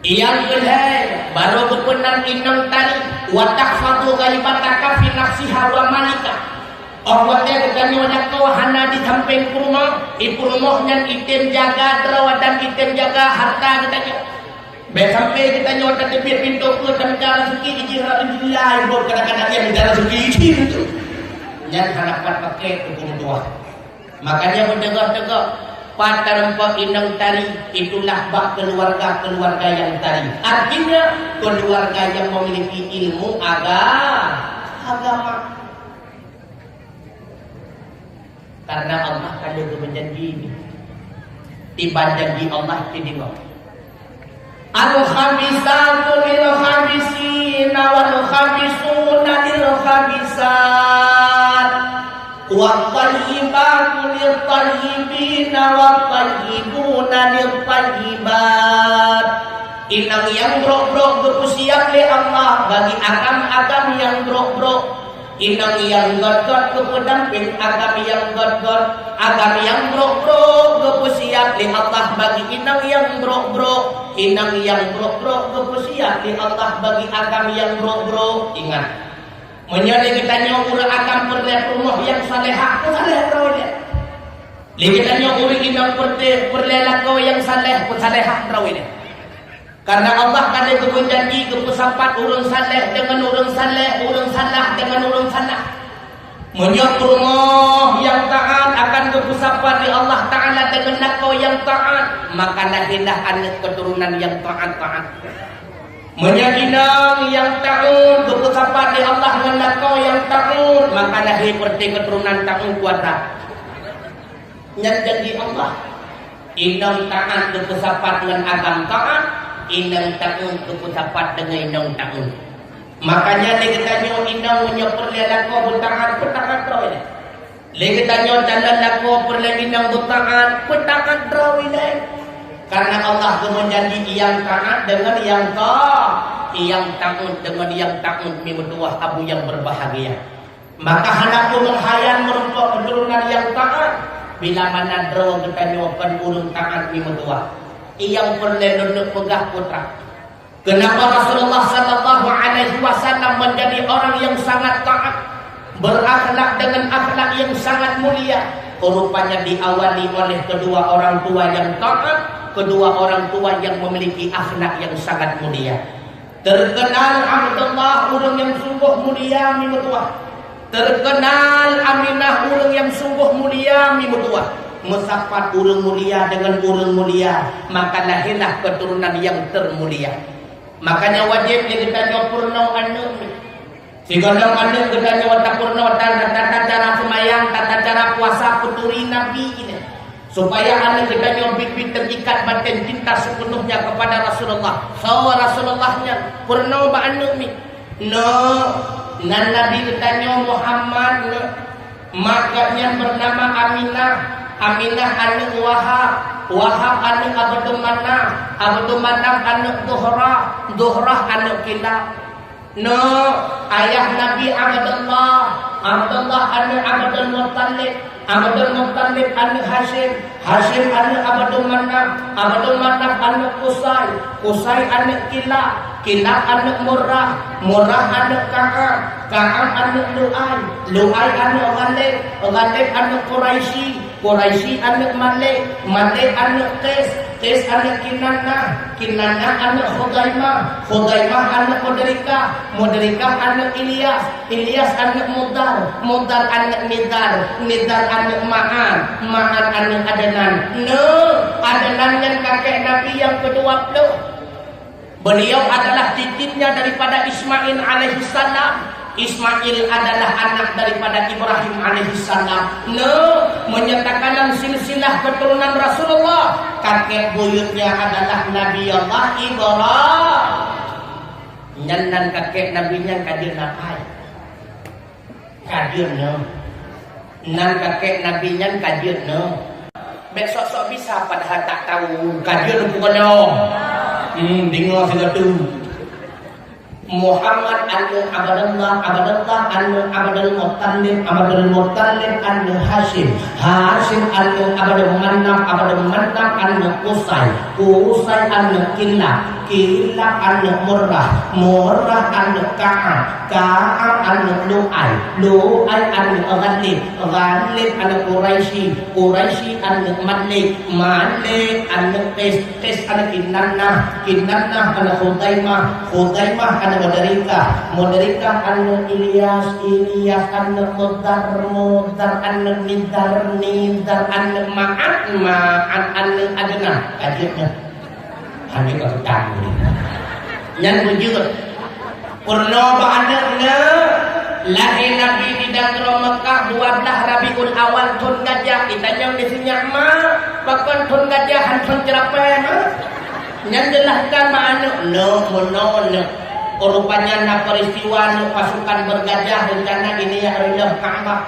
Yang kedua baru berpenan inang tali wa tahfadhu ghaibataka fi nafsiha wa malika. Allah dia ketanya wadah kau hana di samping rumah, ibu rumahnya item jaga terawat dan item jaga harta katanya. Sampai kita wadah tebir pintu ke dan cara suki ijirah alhamdulillah ibu kadang-kadang yang cara suki itu. Yang hanapan pakai hukum tua. Makanya mendengar-dengar pada empat inang tali itulah bak keluarga yang tali. Artinya keluarga yang memiliki ilmu agama. Karena Allah kada berjanji ini. Tiba janji Allah kedua. Al-khabisatu lil-khabisina wal-khabisuna lil-khabisat. Wat-tayyibatu lil-tayyibina wat-tayyibuna lil-tayyibat. Inang yang brok-brok berpusiap le Allah bagi agam-agam yang brok-brok. Inang yang god-god kepedamping agam yang god-god, agam yang brok-brok kepusiap li Allah bagi inang yang brok-brok, inang yang brok-brok kepusiap li Allah bagi agam yang brok-brok. Ingat, menyari kita nyukur agam perlihat rumah yang salehah, saleh terawih. Li kita nyukur inang perlihat kau yang saleh, salehah terawih. Karena Allah kada berjanji kepusapat urang saleh dengan urang saleh, urang salah dengan urang salah. Menyok rumah yang taat akan kepusapat di Allah Ta'ala dengan nakau yang taat, maka lahirlah anak keturunan yang taat-taat. Menyakinang yang taat kepusapat di Allah dengan nakau yang taat, maka lahir seperti keturunan taat kuadrat. Yang jadi Allah inang taat kepusapat dengan agam taat, inang takun kepusapat dengan inang takun. Makanya dia tanya inang menyeperlihat aku bertahan terawih. Dia tanya jalan aku perlihat inang bertahan terawih. Karena Allah menjanji yang taat dengan yang takun dengan yang takun berdua abu yang berbahagia. Maka anakku menghayal merupakan keturunan yang taat. Bila mana draw kita nyokan ulun taat berdua. Yang perlu pegah putra. Kenapa Rasulullah sallallahu alaihi wasallam menjadi orang yang sangat taat, berakhlak dengan akhlak yang sangat mulia? Rupanya diawali oleh kedua orang tua yang taat, kedua orang tua yang memiliki akhlak yang sangat mulia. Terkenal Abdullah orang yang sungguh mulia mimutua. Terkenal Aminah orang yang sungguh mulia mimutua. Mesapat urang mulia dengan urang mulia, maka lahirlah keturunan yang termulia. Makanya wajib kita nyopurno anak. Si gondong anak kita nyopurno tata cara semayang, tata cara puasa puturi Nabi ini. Supaya anak kita nyopit terikat batin cinta sepenuhnya kepada Rasulullah. So Rasulullahnya purno ba anak ni. No, nan Nabi kita Muhammad no. Makanya bernama Aminah. Aminah anak Wahab, Wahab anak Abdul Manaf, Abdul Manaf anak Zuhrah, Zuhrah anak Kilab. No, ayah Nabi Abdullah, Abdullah anak Abdul Muttalib, Abdul Muttalib anak Hashim, Hashim anak Abdul Manaf, Abdul Manaf anak Qusay, Qusay anak Kilab, Kilab anak Murrah, Murrah anak Ka'ab, Ka'ab anak Lu'ay, Lu'ay anak Ghalib, Ghalib anak Quraisy, Quraisy anak Malik, Malik anak Qais, Qais anak Kinanah, Kinanah anak Khudaimah, Khudaimah anak Mudrikah, Mudrikah anak Ilyas, Ilyas anak Mudar, Mudar anak Nidar, Nidar anak Ma'an, Ma'an anak Adnan. Adnan yang kakek Nabi yang ke-20. Beliau adalah titipnya daripada Ismail alaihissalam. Ismail adalah anak daripada Ibrahim alaihissalam. Menyatakan silsilah keturunan Rasulullah. Kakek buyutnya adalah Nabi Allah Ibrahim. Nyandan kakek nabinya kadir napai. Kadir nan kakek nabinya kadir besok-sok bisa padahal tak tahu kadir bukan dengar segala Muhammad Abdullah Abdul Muttalib Hashim Abdul Manaf Qusay Kilab Murrah Ka'ab Lu'ay Ghalib Quraisy Malik Qais Kinanah Khudaimah Mudrikah Ilyas Mudar Nidar Ma'an Adnan. Kajiannya hanya ketahuan yang wujud purnoba anaknya lahir Nabi di Dangro Mekah 12 Rabiul Awal Tun Gajah. Ditanya di sini bahkan Tun Gajah hansun cerapah yang jelaskan mana rupanya peristiwa pasukan bergajah rencana ini ya rendah Ka'bah.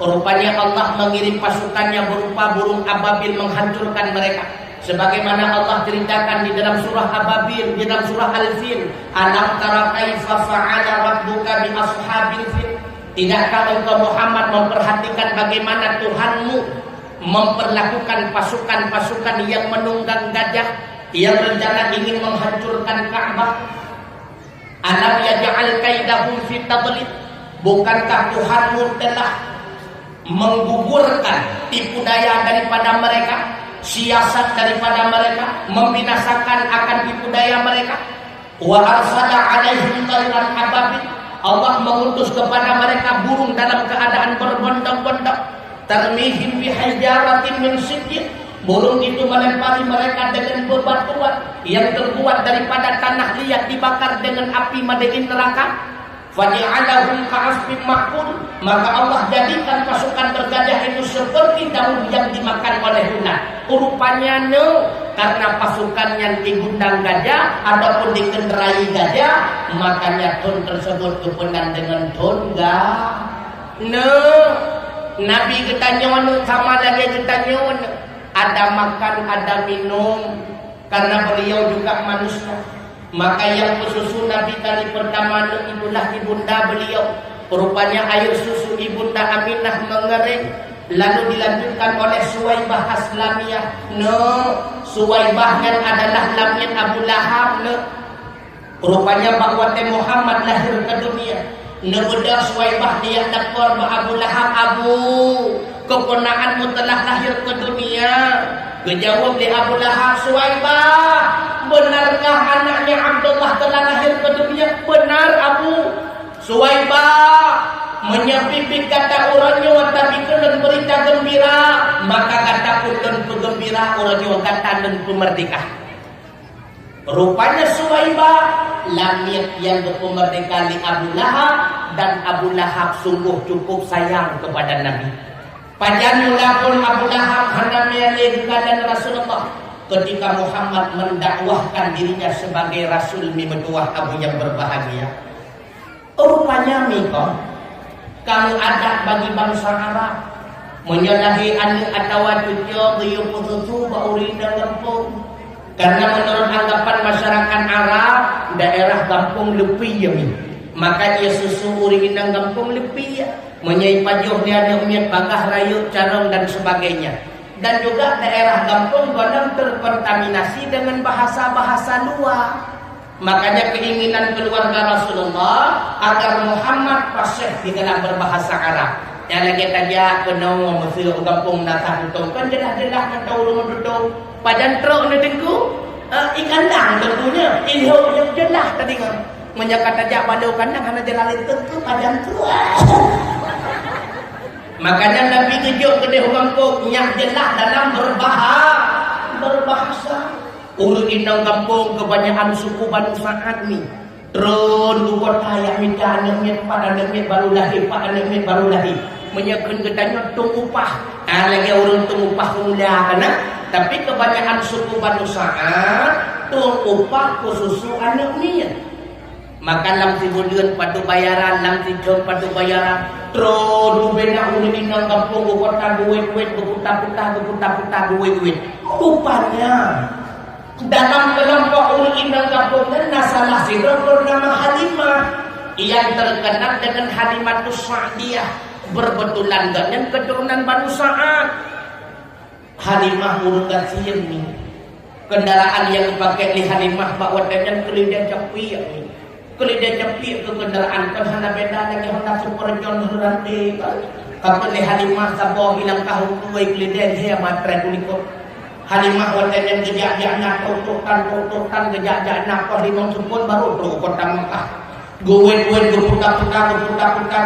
Rupanya Allah mengirim pasukannya berupa burung ababil menghancurkan mereka. Sebagaimana Allah ceritakan di dalam surah Ababil, di dalam surah Al-Fil, alam tara kaifa fa'ala rabbuka bi ashabil fil. Tidakkah engkau Muhammad memperhatikan bagaimana Tuhanmu memperlakukan pasukan-pasukan yang menunggang gajah yang rencana ingin menghancurkan Ka'bah? Alam yaj'al kaidahum fi tadlil. Bukankah Tuhanmu telah menggugurkan tipu daya daripada mereka, siasat daripada mereka, membinasakan akan tipu daya mereka? Wa arsala alaihim tayran ababil. Allah mengutus kepada mereka burung dalam keadaan berbondong-bondong. Tarmihim bihijaratin min sijil. Burung itu melempari mereka dengan bebatuan yang terbuat daripada tanah liat dibakar dengan api madain neraka. Faja'alahum ka'asfin ma'kul. Maka Allah jadikan pasukan bergajah itu seperti daun yang dimakan oleh ular. Rupanya karena pasukannya digundang gajah ataupun dikendarai gajah, makanya tun tersebut kepenan dengan tun Nabi kita nyon sama lagi kita nyon. Ada makan, ada minum, karena beliau juga manusia. Maka yang bersusu Nabi kali pertama itulah ibunda beliau. Rupanya air susu ibunda Aminah mengering, lalu dilanjutkan oleh Suwaibah Aslamiyah. Suwaibah yang adalah lamnya Abu Lahab. Rupanya bahwa Muhammad lahir ke dunia. Nebeda Suwaibah dia dakor Abu Lahab, Abu keponakanmu telah lahir ke dunia. Kejawab di Abu Lahab, Suwaibah, benarkah anaknya Abdullah telah lahir ke dunia? Benar Abu. Suwaibah menyepipik kata orangnya tapi kelen berita gembira. Maka kata kelen gembira orangnya kata dan merdeka. Rupanya Suwaibah langit yang bermerdeka di Abu Lahab, dan Abu Lahab sungguh cukup sayang kepada Nabi. Pajan mula pun Abu Lahab hendak melahirkan Rasulullah ketika Muhammad mendakwahkan dirinya sebagai Rasul Mimetuah Abu yang berbahagia. Rupanya mikon kalau ada bagi bangsa Arab menyalahi anu atau tujuh biyupututu baurina gampung. Karena menurut anggapan masyarakat Arab, daerah kampung lebih ya maka dia susu uringan kampung lebih ya. Menyai pajuh dia ada umiat bagah rayuk carong dan sebagainya. Dan juga daerah kampung kadang terkontaminasi dengan bahasa-bahasa luar. Makanya keinginan keluarga Rasulullah agar Muhammad fasih di dalam berbahasa Arab. Yang lagi tanya kena mesti kampung datang tutung kan jelas-jelas kan tahu rumah duduk. Padan truk ni tengku ikan dang tentunya. Ilho yang jelas tadi kan. Menjaga tajak pada kandang hanya jalan tengku padan truk. Makanya Nabi kejut ke dia kampung yang jelas dalam berbahasa. Urut indang kampung kebanyakan suku Banu Sa'ad ni. Tron du kota yang minta anak pada anak baru lahir, pak anak baru lahir. Menyakan ketanya tung upah. Lagi urut tung upah mula kana. Tapi kebanyakan suku Banu Sa'ad tung upah khusus anak ni. Maka lam si bulan padu bayaran, lam si jom padu bayaran. Tron du bena urut indang kampung du kota duit-duit berputar-putar duit-duit. Rupanya dalam kelompok ulul indang kampung dan nasalah sirah bernama Halimah yang terkenal dengan Halimatus Sa'diyah, berbetulan dengan keturunan Banu Sa'ad. Halimah murungan sihir ni kendaraan yang dipakai oleh Halimah bawa dengan kelida capi ni. Kelida capi ke kendaraan kan hana beda lagi Honda Super John Rantai kan. Kalau oleh Halimah sabah hilang tahu kuai kelida dia matre kuliko. Halimah wanita yang kejak-jak nak tutukan kejak-jak nak kau limang sempun baru tu kota Mekah. Guwet-guwet berputar-putar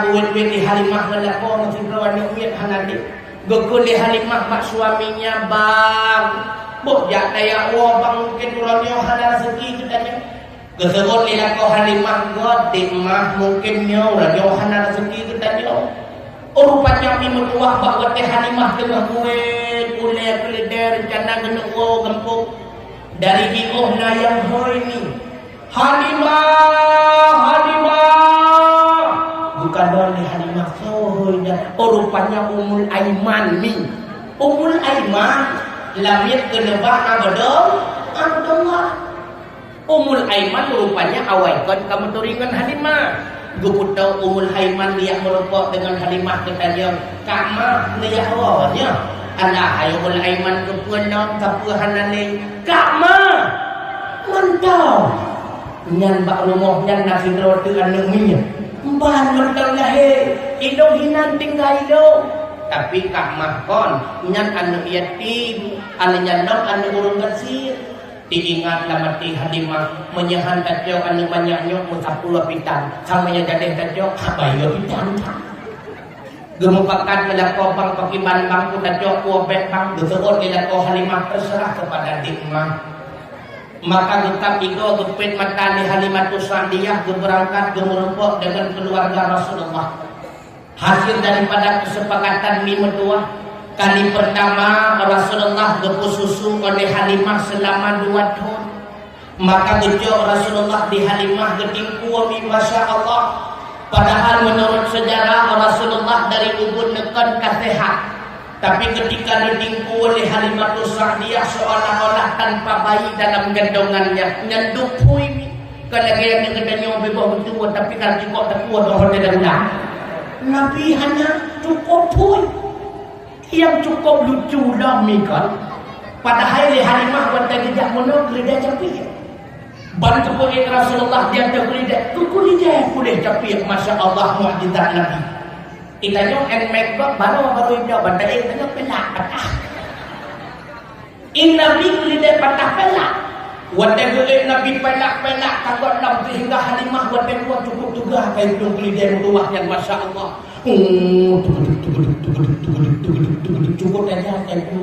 guwet-guwet di Halimah melakon masih berawan duit hanadi. Gekul di Halimah mak suaminya bang. Bok jak daya bang mungkin ulangnya hana rezeki katanya. Geserut di lakon Halimah gotik mah mungkin nyaw radio hana rezeki katanya. Rupanya mi metuah bak wate Halimah tengah kuet kuliah keleder rencana kena kampung dari jikoh na yang hoi ni Halimah bukan dari Halimah hoi dah. Rupanya Ummul Aiman ni Ummul Aiman lamit kena bah Abdullah. Ummul Aiman rupanya awaikan kamu turingan Halimah. Guputau Ummul Aiman dia merupuk dengan Halimah katanya Ka'mah dia awalnya alah Ummul Aiman kepuan kapuhan ni Ka'mah mentau nyan bak rumah nyan nasi roti anak minyak ban mentau lahir hidung hinan tinggal hidung tapi Ka'mah kon nyan anak yatim anak nyan anak urung kasir. Diingat lamati Halimah menyahan tajok anu banyaknya musapuluh pitan samanya jadi tajok habayo pitan gemupakan melako bang pakai bang ku tajok ku bang beserut dilako Halimah terserah kepada dikmah. Maka tetap itu gepit mata di Halimatus Sa'diyah berangkat gemerempok dengan keluarga Rasulullah. Hasil daripada kesepakatan lima dua kali pertama Rasulullah gepus susu oleh Halimah selama 2 tahun. Maka gejok Rasulullah di Halimah getingku Masya Allah. Padahal menurut sejarah Rasulullah dari ubun nekan kasehat. Tapi ketika getingku oleh Halimatus Sa'diyah seolah-olah tanpa bayi dalam gendongannya. Nyendupui ni. Kalau yang gedanya bebas betul tapi kalau cukup tak kuat orang tidak ulang. Nabi hanya cukup pun. Yang cukup lucu lah mikal. Padahal Halimah wanita gejak monok lidah capik. Ban kepunyaan Rasulullah dia ada lidah. Kuku lidah boleh capik. Masya Allah mu'jizat Nabi. Kita nyok and make up baru itu bantai itu pelak patah. In Nabi lidah patah pelak. Wanita gejak Nabi pelak takut lam sehingga Halimah wanita kuat cukup juga kain tu lidah ruah yang Masya Allah. Cukup aja itu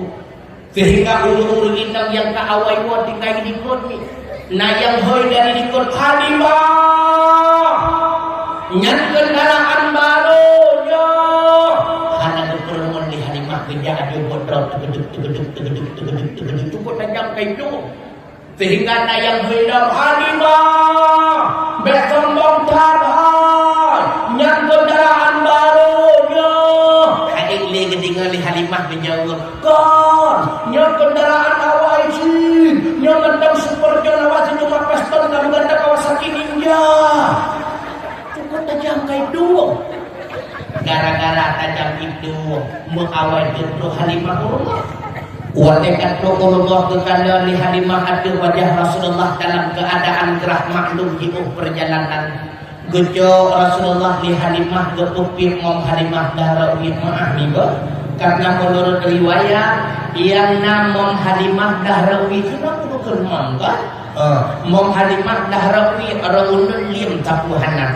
sehingga ulur indang yang tak awai buat tinggal di kot ni nah yang hoi dari di kot Halimah nyan kendaraan baru yo hana berperumun di Halimah kerja ada bodol cukup tajam kayak itu sehingga nah yang hoi dari Halimah bersombong tahan nyan kendaraan baru ketinggalan di Halimah menjawab kon nyo kendaraan awai sih nyo gantang super John awak cuma pastor kamu gantang Kawasaki Ninja cukup tajam kayak itu gara-gara tajam itu mengawai jodoh Halimah Watekat Rasulullah kekala li Halimah ada wajah Rasulullah dalam keadaan gerah maklum hidup perjalanan. Gejo Rasulullah li Halimah getupir mom Halimah dahrawi maaf ni ba. Karena menurut riwayat yang namom Halimah dahrawi kenapa bukan mom ba? Mom Halimah dahrawi raunun lim tapuhanan.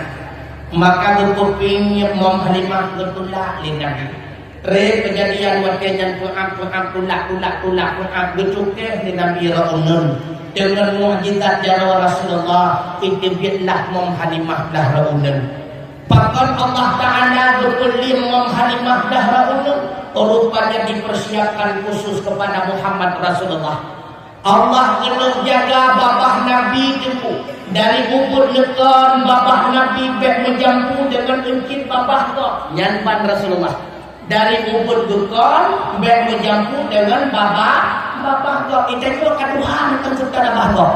Maka getuping mom Halimah getulak li Nabi. Kejadian wakilnya tulak bercukir di Nabi Ra'unun dengan mu'jizat jara Rasulullah itibitlah mom Halimah dah Ra'unun. Pakon Allah Ta'ala berkelim mom Halimah dah Ra'unun rupanya dipersiapkan khusus kepada Muhammad Rasulullah. Allah kena jaga babah Nabi itu dari bubur lekon babah Nabi bek menjampu dengan encit babah kok nyanpan Rasulullah. Dari ubud gekon bek menjampu dengan babah kok itu juga kaduhan kan serta babah kok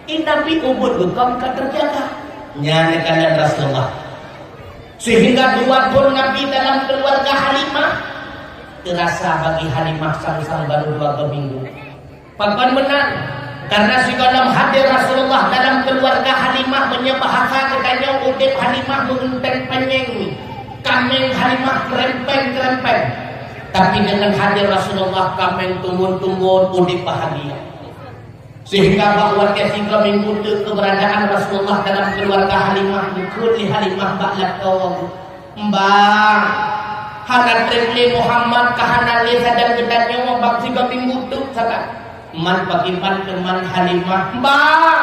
ini Nabi ubud gekon kan terjaga nyana kalian Rasulullah sehingga dua pun Nabi dalam keluarga Halimah terasa bagi Halimah sang baru 2 minggu papan menang karena segala hadir Rasulullah dalam keluarga Halimah menyebahasa katanya udip Halimah mengenteng penyeng kameng Halimah kerempeng. Tapi dengan hadir Rasulullah kameng tumbun-tumbun udip bahagia. Sehingga bahwa ketika minggu keberadaan Rasulullah dalam keluarga Halimah dikuli Halimah baklat kau mbak hana tripli Muhammad kahana lesa dan gedannya wabak 3 minggu tu sakat man pakipan teman Halimah mbak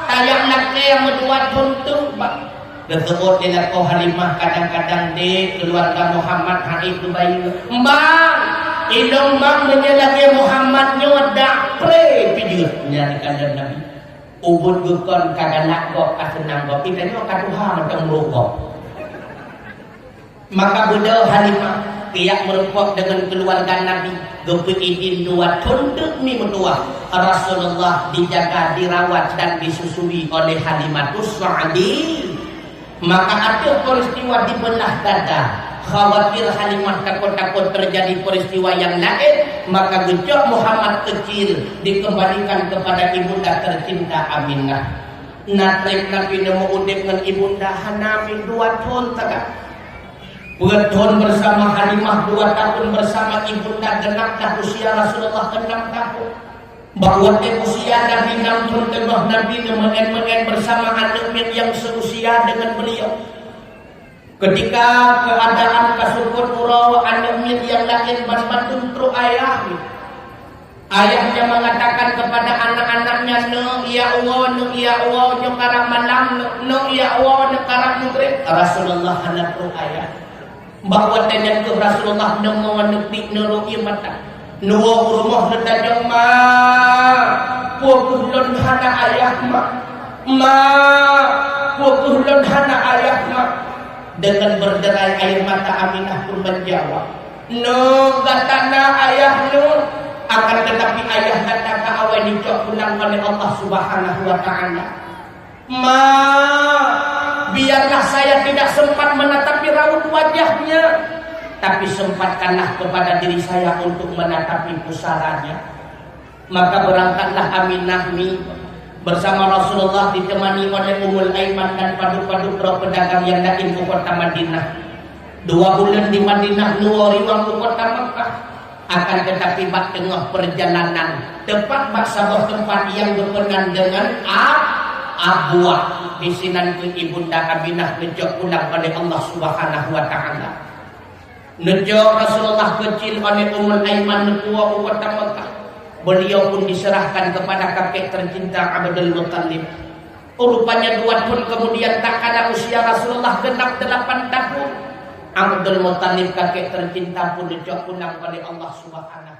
tayang naknya yang menduat untuk mbak disebut tidak kau Halimah kadang-kadang di keluarga Muhammad hari itu bayi mbak idong bang menyelagi Muhammadnya wadah pre video nyari kandang Nabi ubud gukon kagak kok kasenang kok kita juga kaduha macam merokok maka budal Halimah tiap merokok dengan keluarga Nabi gope idin dua tunduk mi menua Rasulullah dijaga dirawat dan disusui oleh Halimatus Sa'di. Maka ada peristiwa di belah dada khawatir Halimah takut-takut terjadi peristiwa yang lain maka gejok Muhammad kecil dikembalikan kepada ibunda tercinta Aminah natrib Nabi nemu udip dengan ibunda Hanabi 2 tahun tagak bertahun bersama Halimah 2 tahun bersama ibunda genap dah usia Rasulullah 6 tahun bahwa usia Nabi nampun tengah Nabi mengen bersama anak yang seusia dengan beliau. Ketika keadaan kasukut pura anak yang lain bantu tru ayahnya mengatakan kepada anak-anaknya no ya Allah nyokara malam no ya Allah nyokara maghrib Rasulullah anak tru ayah bahwa tanya ke Rasulullah nemu nepi neru'i mata nuwa rumah letajang ma pukulun hana ayah ma pukulun hana ayah ma dengan berderai air mata Aminah pun menjawab no katana ayah no akan tetapi ayah kata ka awal dicok pulang oleh Allah Subhanahu wa Ta'ala ma biarlah saya tidak sempat menatapi raut wajahnya tapi sempatkanlah kepada diri saya untuk menatapi pusaranya. Maka berangkatlah Aminah bersama Rasulullah ditemani oleh Ummul Aiman dan padu-padu para pedagang yang lain ke kota Madinah. 2 bulan di Madinah nuwariwang ke kota Mekah. Akan tetapi bak tengah perjalanan tepat bak sebuah tempat yang berkenan dengan Abwah bisinan ke ibunda Aminah ngejok pulang oleh Allah Subhanahu wa Ta'ala. Nejauh Rasulullah kecil oleh Ummul Aiman tua kota Mekah. Beliau pun diserahkan kepada kakek tercinta Abdul Muttalib. Rupanya 2 tahun kemudian tak ada usia Rasulullah genap 8 tahun. Abdul Muttalib kakek tercinta pun dijauh pulang oleh Allah Subhanahu